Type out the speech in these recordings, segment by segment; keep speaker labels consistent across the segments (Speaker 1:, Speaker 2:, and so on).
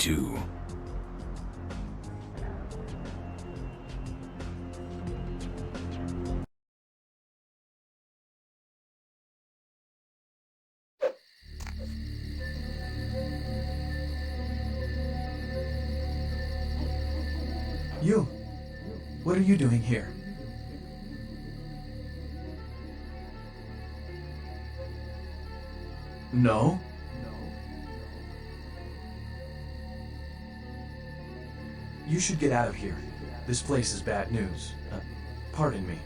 Speaker 1: too.
Speaker 2: You! What are you doing here? No? You should get out of here. This place is bad news. Pardon me.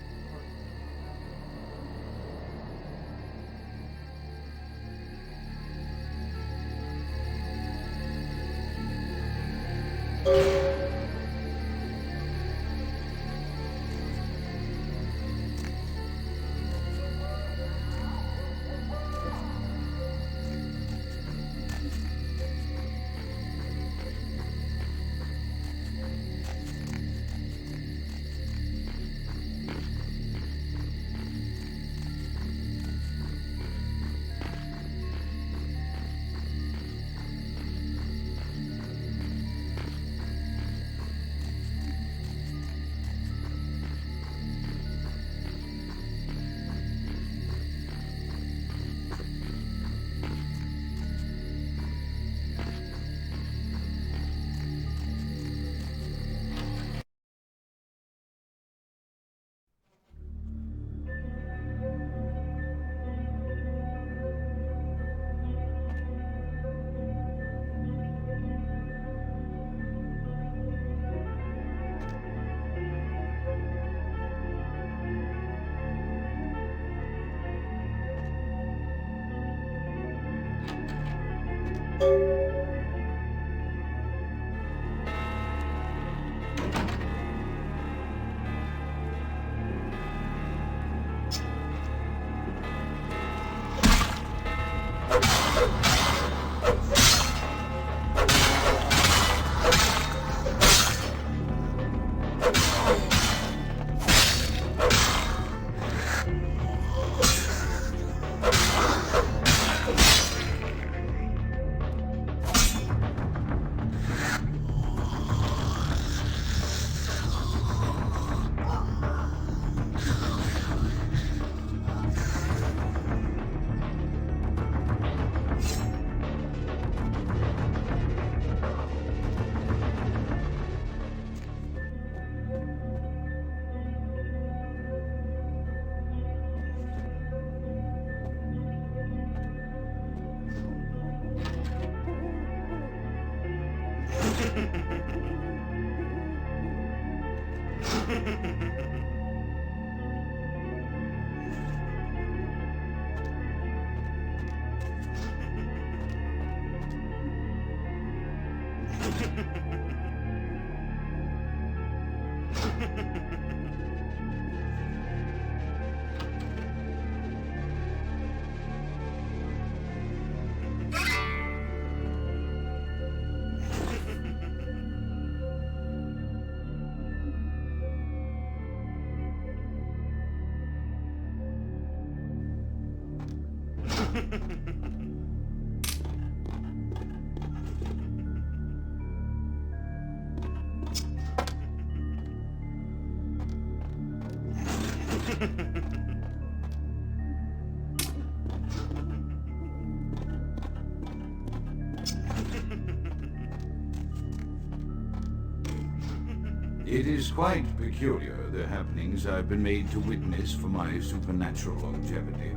Speaker 3: It is quite peculiar, the happenings I've been made to witness for my supernatural longevity.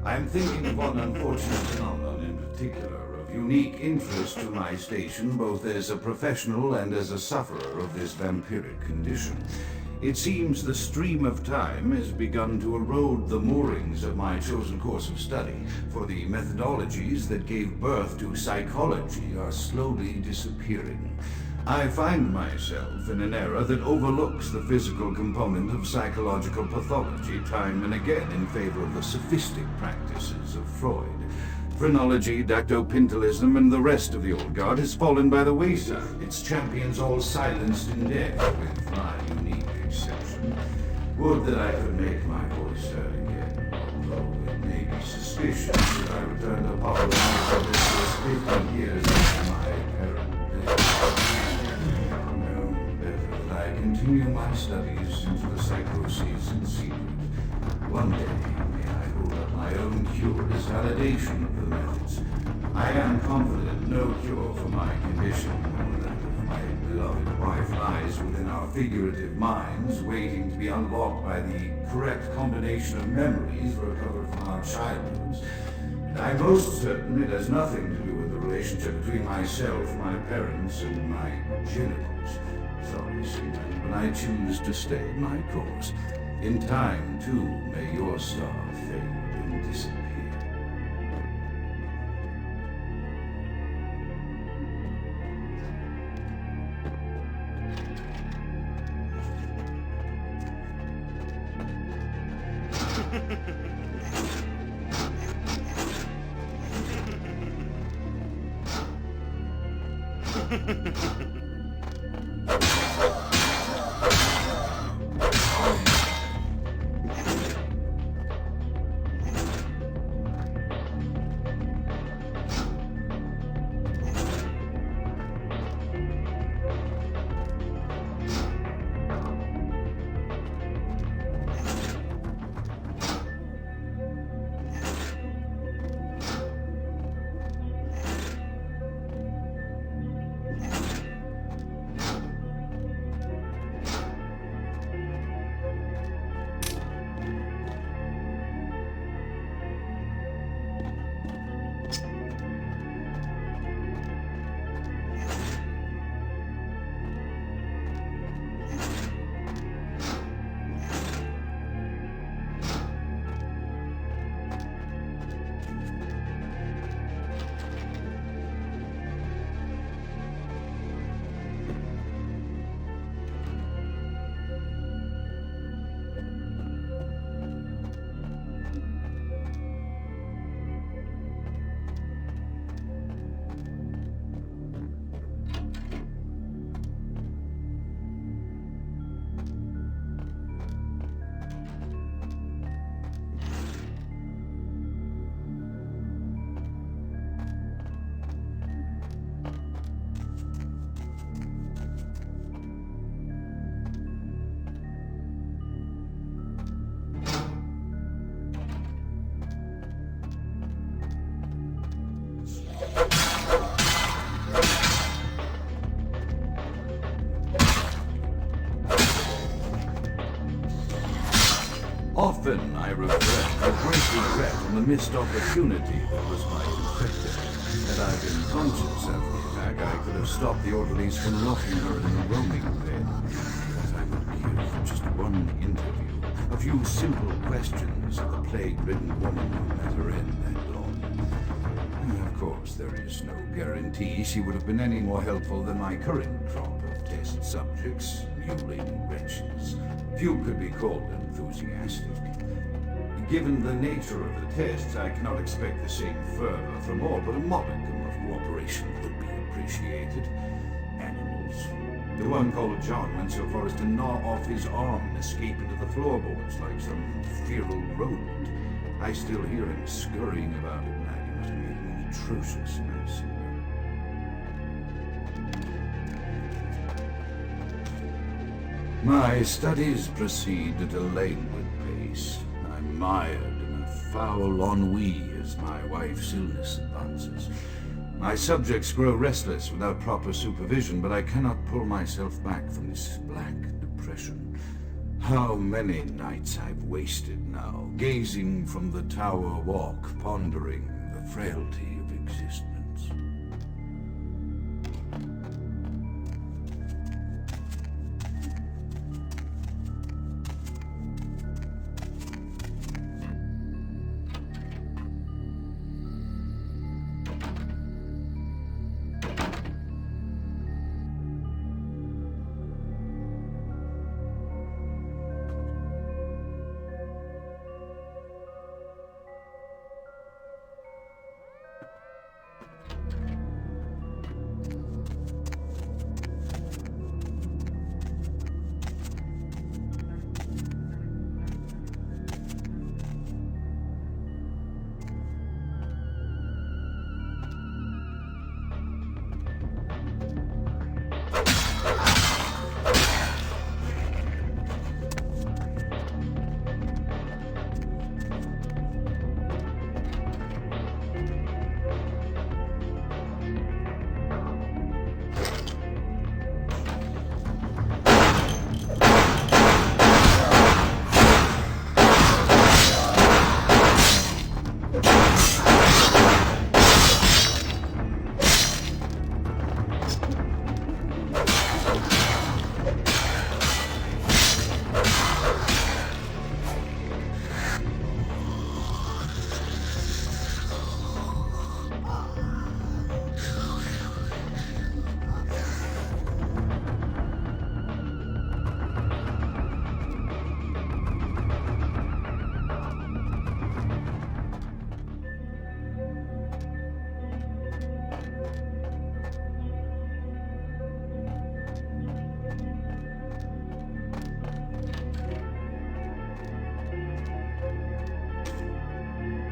Speaker 3: I am thinking of one unfortunate phenomenon in particular, of unique interest to my station, both as a professional and as a sufferer of this vampiric condition. It seems the stream of time has begun to erode the moorings of my chosen course of study, for the methodologies that gave birth to psychology are slowly disappearing. I find myself in an era that overlooks the physical component of psychological pathology time and again in favor of the sophistic practices of Freud. Phrenology, dactopintilism, and the rest of the old guard has fallen by the wayside, its champions all silenced and dead, with my unique exception. Would that I could make my voice heard again, although it may be suspicious that I return to popular for this 50 years after my apparent No, better that I continue my studies into the psychoses in secret. One day, may I hold up my own cure as validation of the methods. I am confident no cure for my condition, or that of my beloved wife, lies within our figurative minds, waiting to be unlocked by the correct combination of memories recovered from our childhoods. And I'm most certain it has nothing to do with the relationship between myself, my parents, and my genitals. Sorry, Seaman, but I choose to stay my course. In time, too, may your star fade and disappear. Often I reflect with great regret on the missed opportunity that was my infected. Had I been conscious of the attack, I could have stopped the orderlies from locking her in the roaming bed. But I would give just one interview, a few simple questions of the plague-ridden woman who met her end that dawn. Of course, there is no guarantee she would have been any more helpful than my current crop of test subjects, mewling wretches. Few could be called enthusiastic. Given the nature of the tests, I cannot expect the same fervor from all, but a modicum of cooperation would be appreciated. Animals. The one called John went so far as to gnaw off his arm and escape into the floorboards like some feral rodent. I still hear him scurrying about at night. He must have made an atrocious mess. My studies proceed at a languid pace. I'm mired in a foul ennui as my wife's illness advances. My subjects grow restless without proper supervision, but I cannot pull myself back from this black depression. How many nights I've wasted now, gazing from the tower walk, pondering the frailty of existence.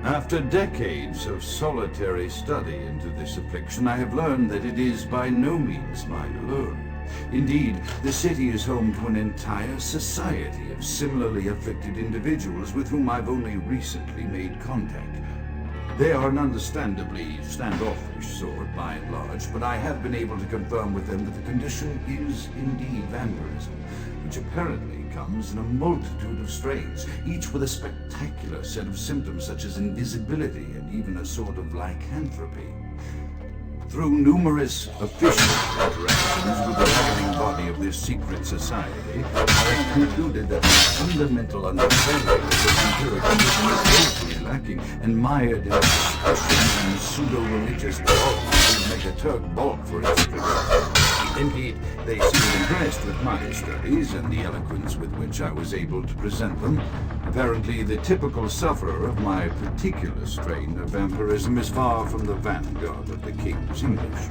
Speaker 3: After decades of solitary study into this affliction, I have learned that it is by no means mine alone. Indeed, the city is home to an entire society of similarly afflicted individuals with whom I've only recently made contact. They are an understandably standoffish sort by and large, but I have been able to confirm with them that the condition is indeed vampirism, which apparently comes in a multitude of strains, each with a spectacular set of symptoms such as invisibility and even a sort of lycanthropy. Through numerous official interactions with the governing body of this secret society, I have concluded that my fundamental understanding of the vampiric condition is totally lacking, and mired in suspicions and pseudo-religious dogmas would make a Turk balk for its figure. Indeed, they seemed impressed with my studies and the eloquence with which I was able to present them. Apparently, the typical sufferer of my particular strain of vampirism is far from the vanguard of the King's English.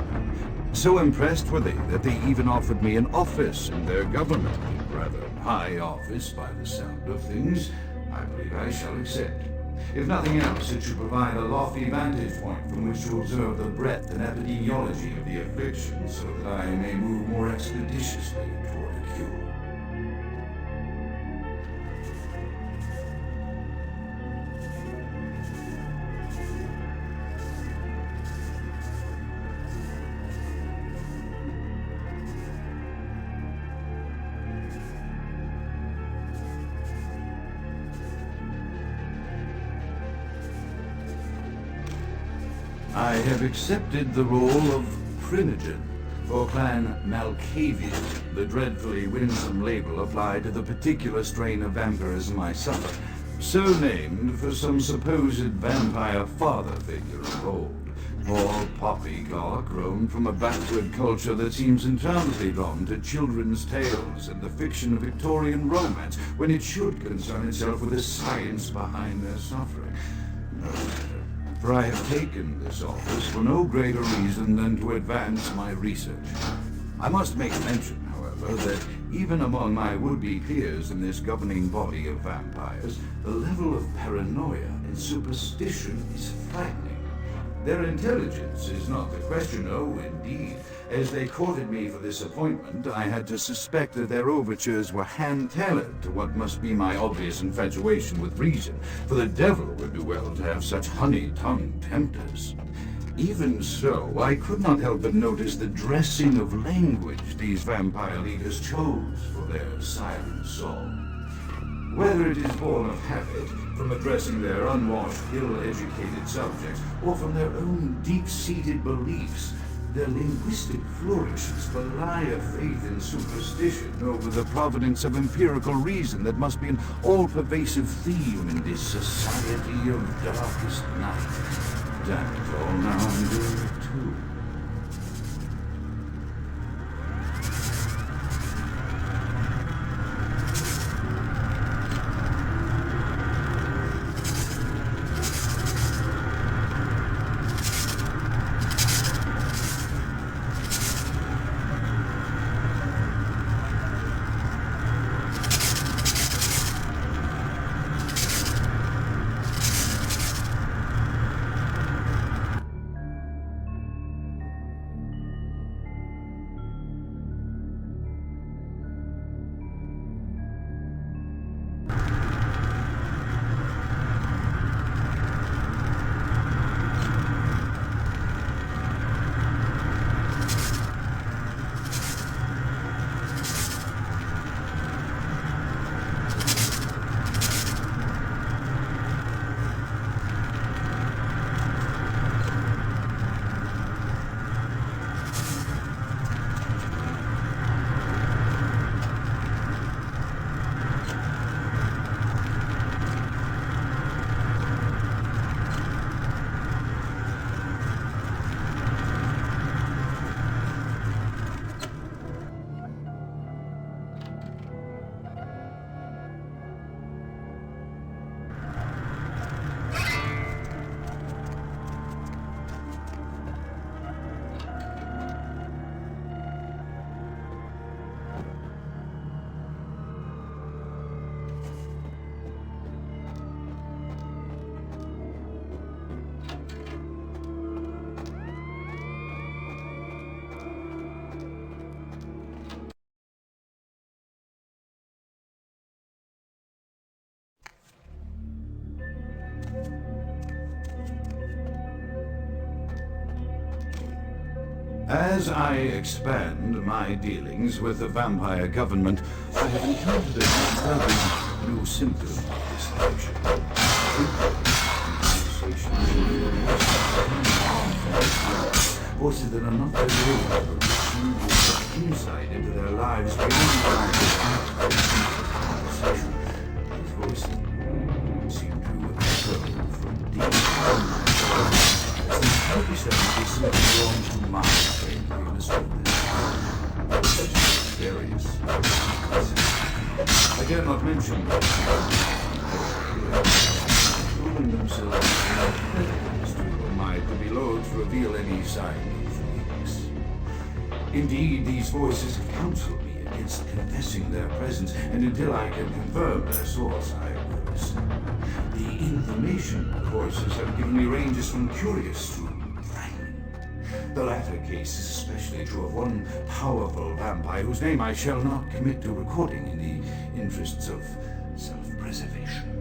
Speaker 3: So impressed were they that they even offered me an office in their government, a rather high office by the sound of things. I believe I shall accept. If nothing else, it should provide a lofty vantage point from which to observe the breadth and epidemiology of the affliction, so that I may move more expeditiously toward a cure. I have accepted the role of Primogen for Clan Malkavian, the dreadfully winsome label applied to the particular strain of vampirism I suffer, so named for some supposed vampire father figure of old. Poor poppycock, grown from a backward culture that seems entirely drawn to children's tales and the fiction of Victorian romance, when it should concern itself with the science behind their suffering. No matter. For I have taken this office for no greater reason than to advance my research. I must make mention, however, that even among my would-be peers in this governing body of vampires, the level of paranoia and superstition is frightening. Their intelligence is not the question, oh, indeed. As they courted me for this appointment, I had to suspect that their overtures were hand-tailored to what must be my obvious infatuation with reason, for the devil would do well to have such honey-tongued tempters. Even so, I could not help but notice the dressing of language these vampire leaders chose for their silent song. Whether it is born of habit, from addressing their unwashed, ill-educated subjects, or from their own deep-seated beliefs, their linguistic flourishes belie a faith in superstition over the providence of empirical reason that must be an all-pervasive theme in this society of darkest night. Damn it all, now I'm doing it too. As I expand my dealings with the vampire government, I have encountered a disturbing new symptom of this affliction. Voices that are not their own, with insight into their lives beyond their conversation. These voices seem to echo from deep down my soul. As the 37 belongs to my faith, you understand this? Various. I dare not mention proving themselves too might be loath to reveal any sign of weakness. Indeed, these voices counsel me against confessing their presence, and until I can confirm their source, I will listen. The information courses have given me ranges from curious to frightening. The latter case is especially true of one powerful vampire whose name I shall not commit to recording in the interests of self-preservation.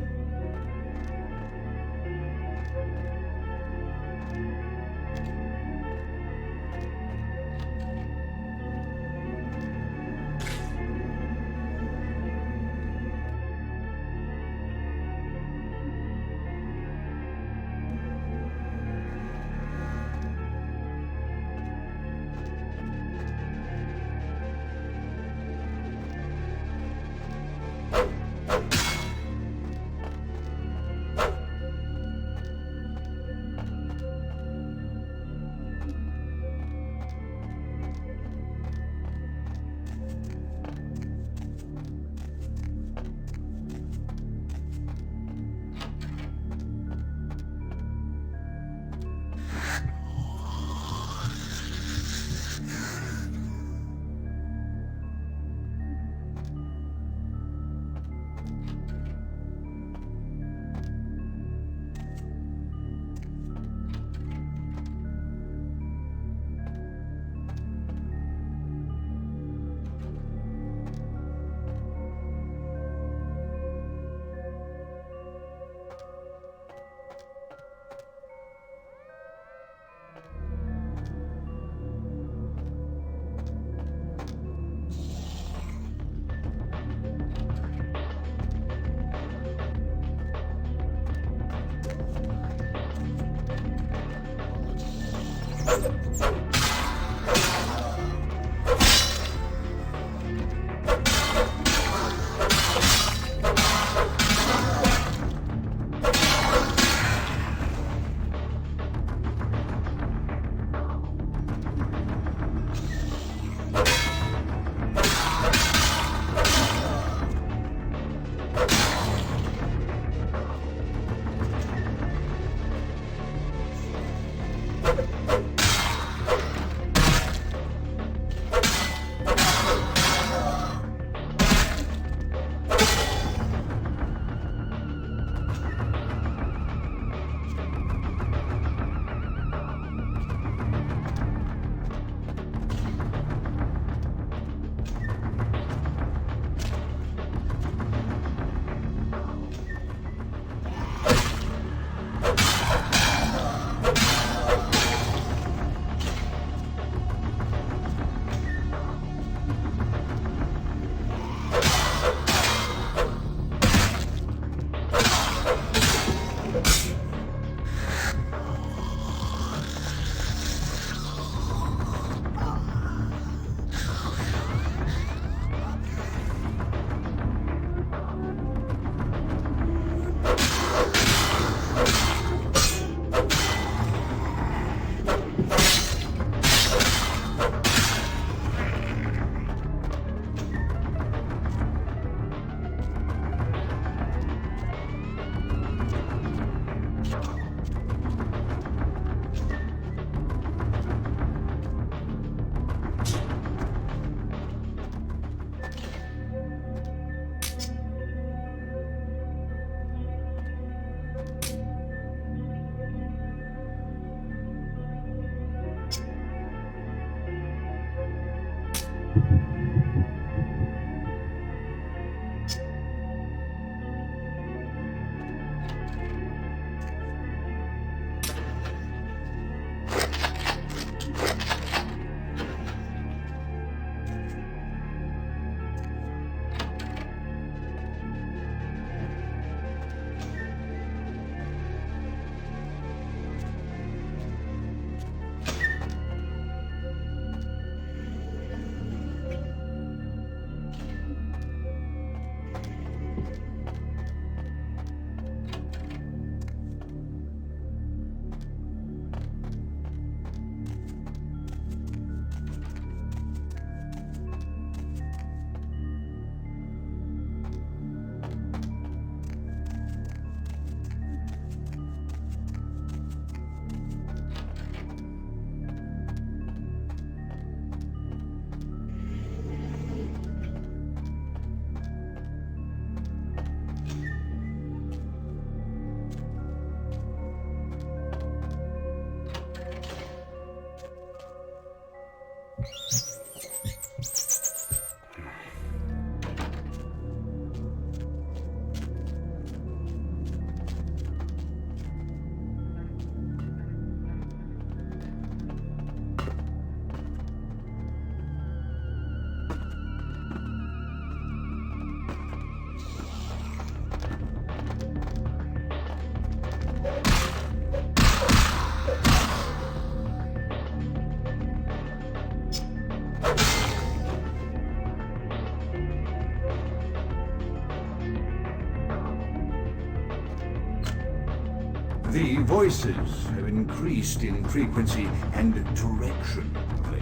Speaker 3: The voices have increased in frequency and direction of late.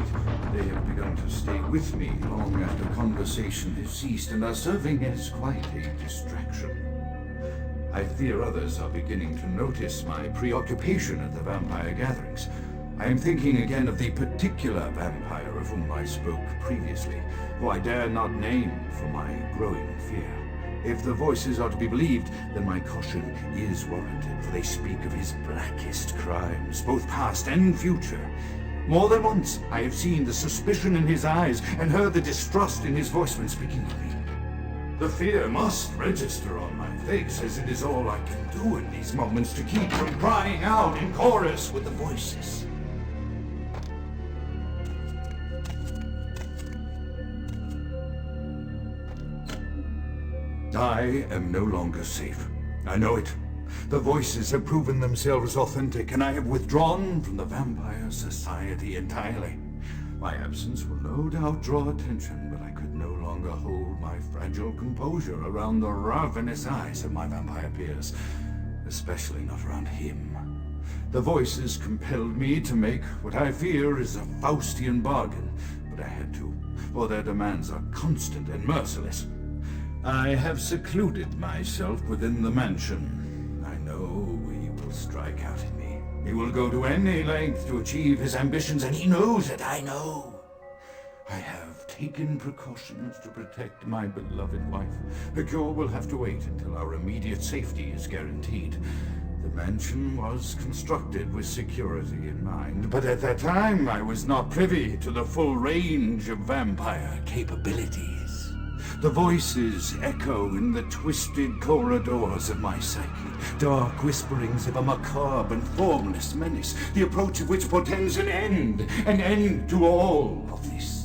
Speaker 3: They have begun to stay with me long after conversation has ceased and are serving as quite a distraction. I fear others are beginning to notice my preoccupation at the vampire gatherings. I am thinking again of the particular vampire of whom I spoke previously, who I dare not name for my growing fear. If the voices are to be believed, then my caution is warranted, for they speak of his blackest crimes, both past and future. More than once I have seen the suspicion in his eyes and heard the distrust in his voice when speaking of me. The fear must register on my face, as it is all I can do in these moments to keep from crying out in chorus with the voices. I am no longer safe. I know it. The voices have proven themselves authentic, and I have withdrawn from the Vampire Society entirely. My absence will no doubt draw attention, but I could no longer hold my fragile composure around the ravenous eyes of my vampire peers, especially not around him. The voices compelled me to make what I fear is a Faustian bargain, but I had to, for their demands are constant and merciless. I have secluded myself within the mansion. I know he will strike out at me. He will go to any length to achieve his ambitions, and he knows it, I know. I have taken precautions to protect my beloved wife. The cure will have to wait until our immediate safety is guaranteed. The mansion was constructed with security in mind, but at that time I was not privy to the full range of vampire capabilities. The voices echo in the twisted corridors of my psyche, dark whisperings of a macabre and formless menace, the approach of which portends an end to all of this.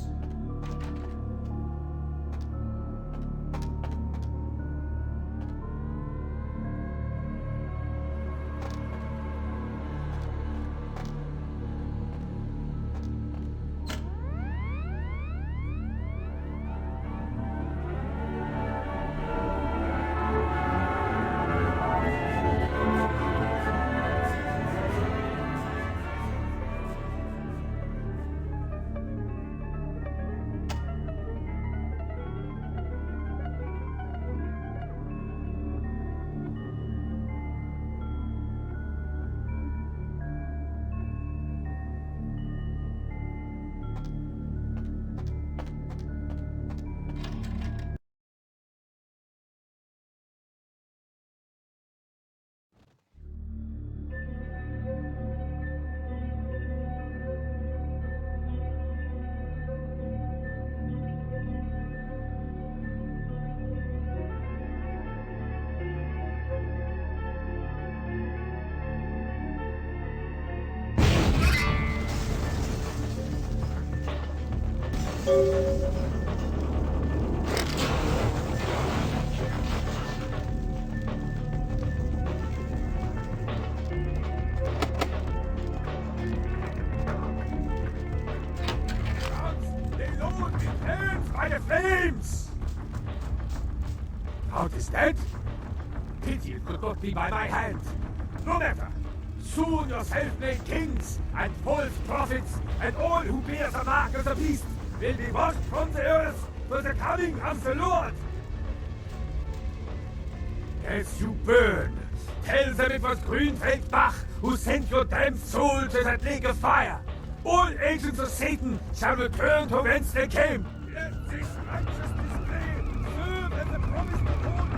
Speaker 1: Count is dead? Pity it could not be by my hand. No matter. Soon your self-made kings and false prophets and all who bear the mark of the beast will be washed from the earth for the coming of the Lord. As you burn, tell them it was Grünfeld Bach who sent your damned soul to that lake of fire. All agents of Satan shall return to whence they came. Let this righteous display serve as the promised reward.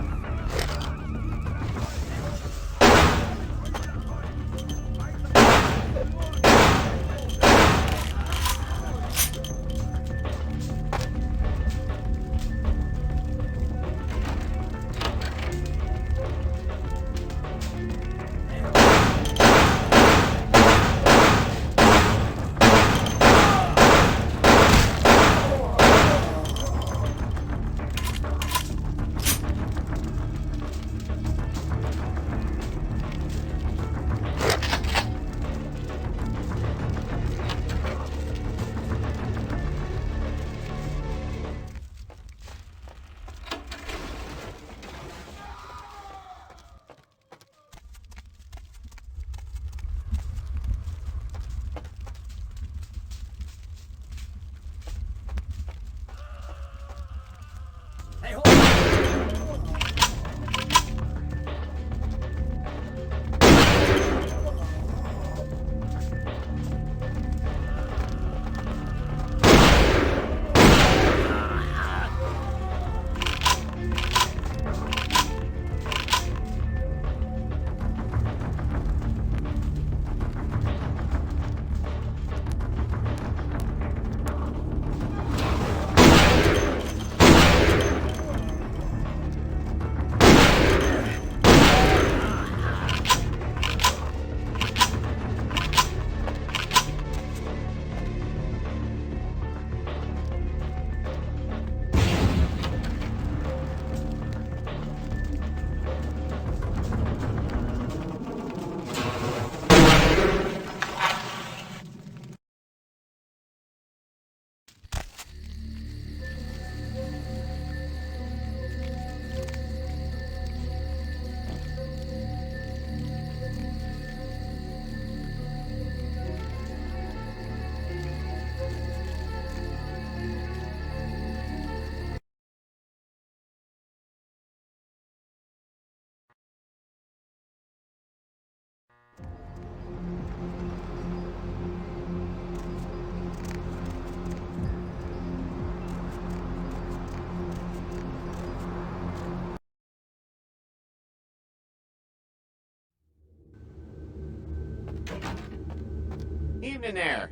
Speaker 4: Evening there.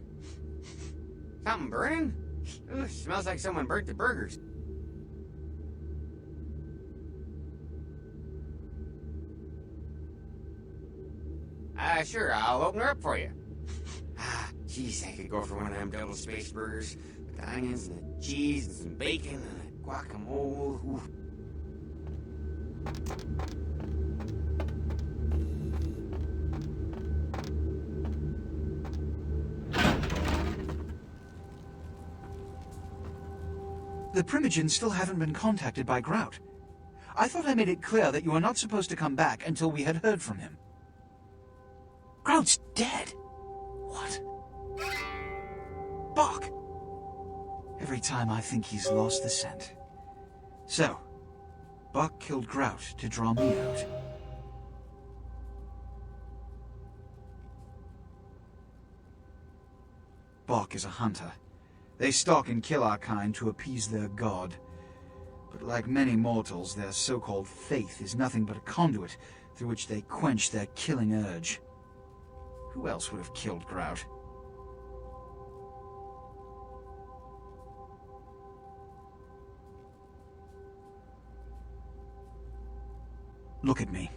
Speaker 4: Something burning? Ooh, smells like someone burnt the burgers. Sure, I'll open her up for you. Jeez, I could go for one of them double spaced burgers with the onions and the cheese and some bacon and the guacamole. Ooh.
Speaker 5: The Primogens still haven't been contacted by Grout. I thought I made it clear that you were not supposed to come back until we had heard from him. Grout's dead. What? Bach! Every time I think he's lost the scent. So, Bach killed Grout to draw me out. Bach is a hunter. They stalk and kill our kind to appease their god. But like many mortals, their so-called faith is nothing but a conduit through which they quench their killing urge. Who else would have killed Grout? Look at me.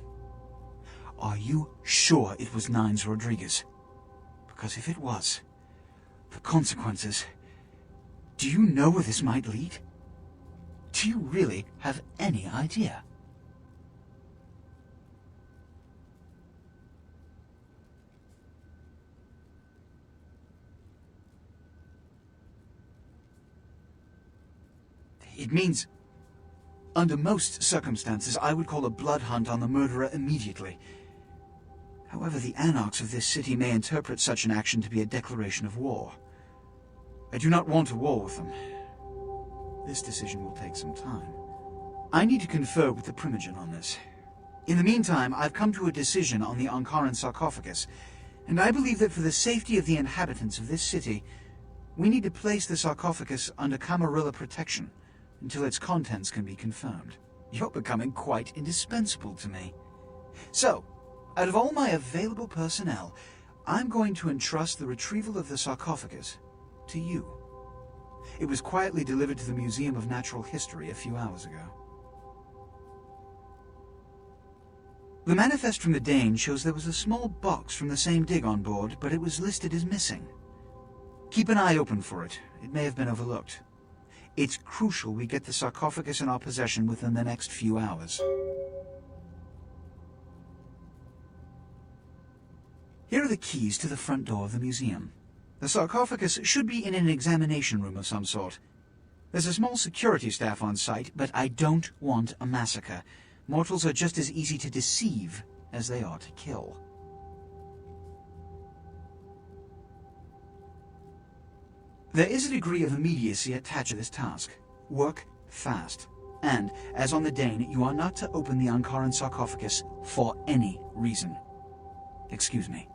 Speaker 5: Are you sure it was Nines Rodriguez? Because if it was, the consequences... Do you know where this might lead? Do you really have any idea? It means, under most circumstances, I would call a blood hunt on the murderer immediately. However, the anarchs of this city may interpret such an action to be a declaration of war. I do not want a war with them. This decision will take some time. I need to confer with the Primogen on this. In the meantime, I've come to a decision on the Ankaran sarcophagus, and I believe that for the safety of the inhabitants of this city, we need to place the sarcophagus under Camarilla protection until its contents can be confirmed. You're becoming quite indispensable to me. So, out of all my available personnel, I'm going to entrust the retrieval of the sarcophagus to you. It was quietly delivered to the Museum of Natural History a few hours ago. The manifest from the Dane shows there was a small box from the same dig on board, but it was listed as missing. Keep an eye open for it. It may have been overlooked. It's crucial we get the sarcophagus in our possession within the next few hours. Here are the keys to the front door of the museum. The sarcophagus should be in an examination room of some sort. There's a small security staff on site, but I don't want a massacre. Mortals are just as easy to deceive as they are to kill. There is a degree of immediacy attached to this task. Work fast. And, as on the Dane, you are not to open the Ankaran sarcophagus for any reason. Excuse me.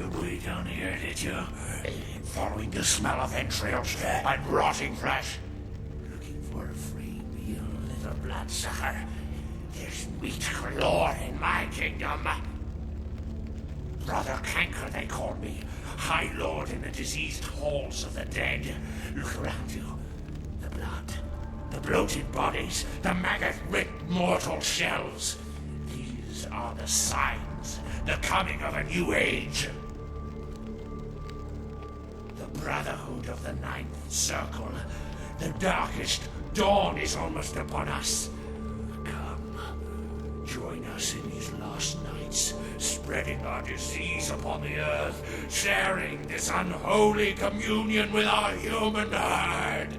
Speaker 6: your way down here, did you? Following the smell of entrails and rotting flesh? Looking for a free meal, little bloodsucker? There's meat galore in my kingdom. Brother Canker, they call me. High Lord in the diseased halls of the dead. Look around you. The blood. The bloated bodies. The maggot-ripped mortal shells. These are the signs. The coming of a new age. The Brotherhood of the Ninth Circle. The darkest dawn is almost upon us. Come, join us in these last nights, spreading our disease upon the earth, sharing this unholy communion with our human herd.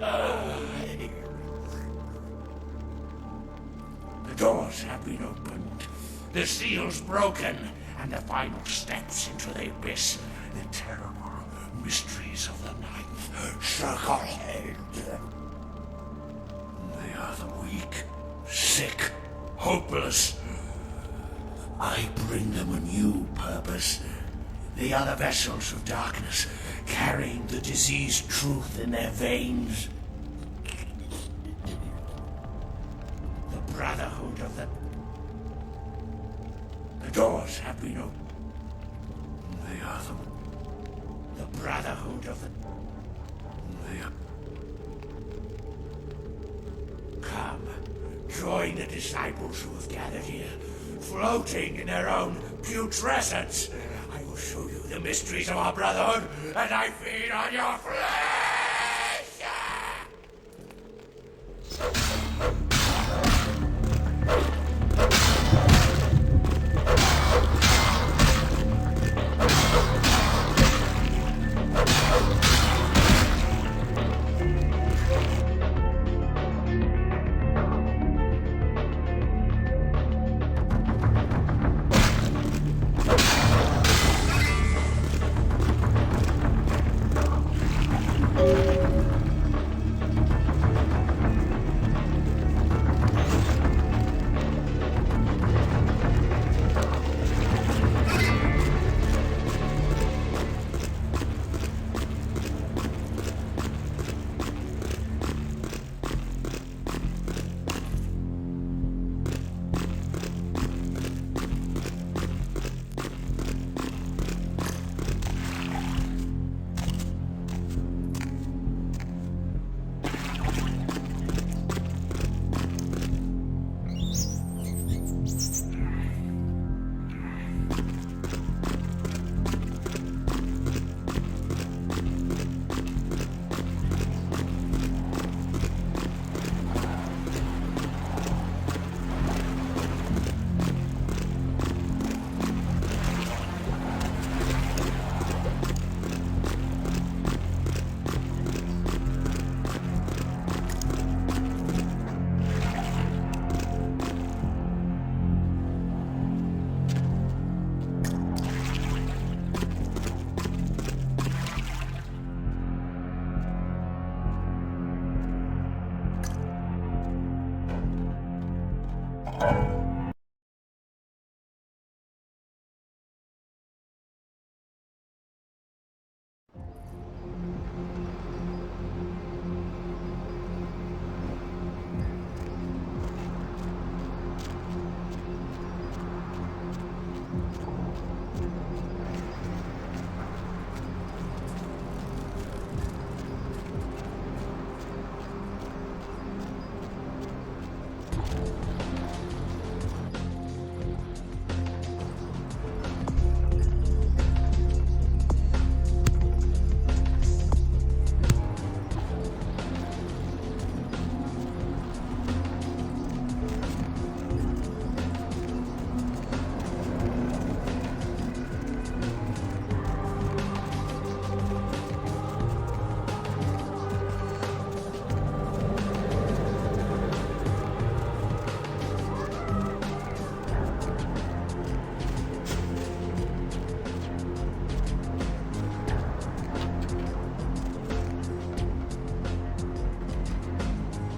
Speaker 6: The doors have been opened, the seals broken, and the final steps into the abyss, the terrible mysteries of the Ninth Circle. They are the weak, sick, hopeless. I bring them a new purpose. They are the vessels of darkness, carrying the diseased truth in their veins. The Brotherhood of the... The doors have been opened. They are the Brotherhood of the... They are... Come, join the disciples who have gathered here, floating in their own putrescence. I will show you the mysteries of our brotherhood, and I feed on your flesh!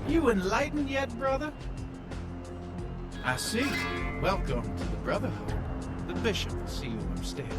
Speaker 7: You enlightened yet, brother? I see. Welcome to the Brotherhood. The bishop will see you upstairs.